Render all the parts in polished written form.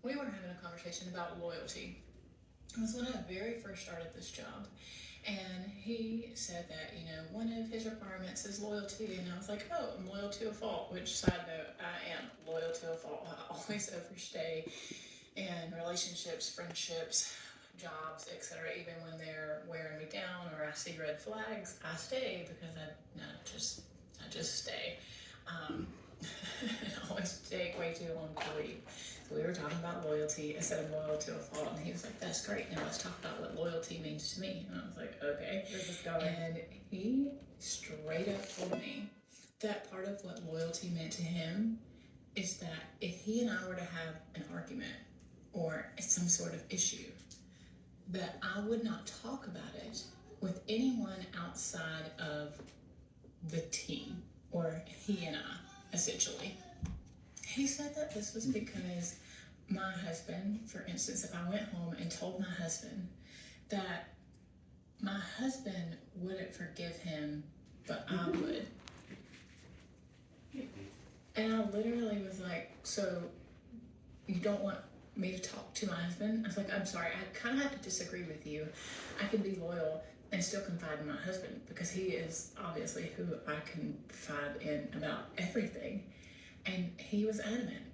we were having a conversation about loyalty. It was when I very first started this job. And he said that, one of his requirements is loyalty. And I was like, oh, I'm loyal to a fault, which, side note, I am loyal to a fault. I always overstay in relationships, friendships, jobs, etc. Even when they're wearing me down or I see red flags, I stay because I just stay. Um, I always take way too long to leave. So we were talking about loyalty. I said I'm loyal to a fault, and he was like, "That's great. Now let's talk about what loyalty means to me." And I was like, "Okay." Where's this going? And he straight up told me that part of what loyalty meant to him is that if he and I were to have an argument or some sort of issue, that I would not talk about it with anyone outside of the team or he and I, essentially. He said that this was because my husband, for instance, if I went home and told my husband that my husband wouldn't forgive him, but I would. And I literally was like, so you don't want me to talk to my husband? I was like, I'm sorry, I kind of have to disagree with you. I can be loyal and still confide in my husband because he is obviously who I confide in about everything. And he was adamant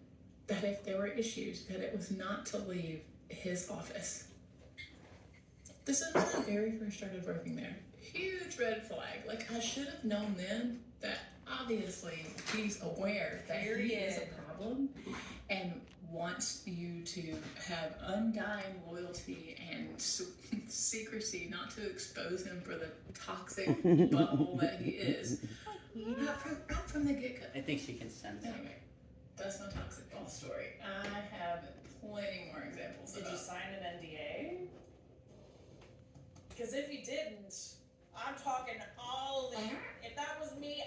that if there were issues, that it was not to leave his office. This is when I very first started working there. Huge red flag. Like, I should have known then that obviously he's aware that he is a problem and wants you to have undying loyalty and secrecy, not to expose him for the toxic butthole that he is. Not from the get-go. I think she can sense it. Anyway, that's my toxic boss story. I have plenty more examples. Did you sign an NDA? Because if you didn't, I'm talking all the. If that was me,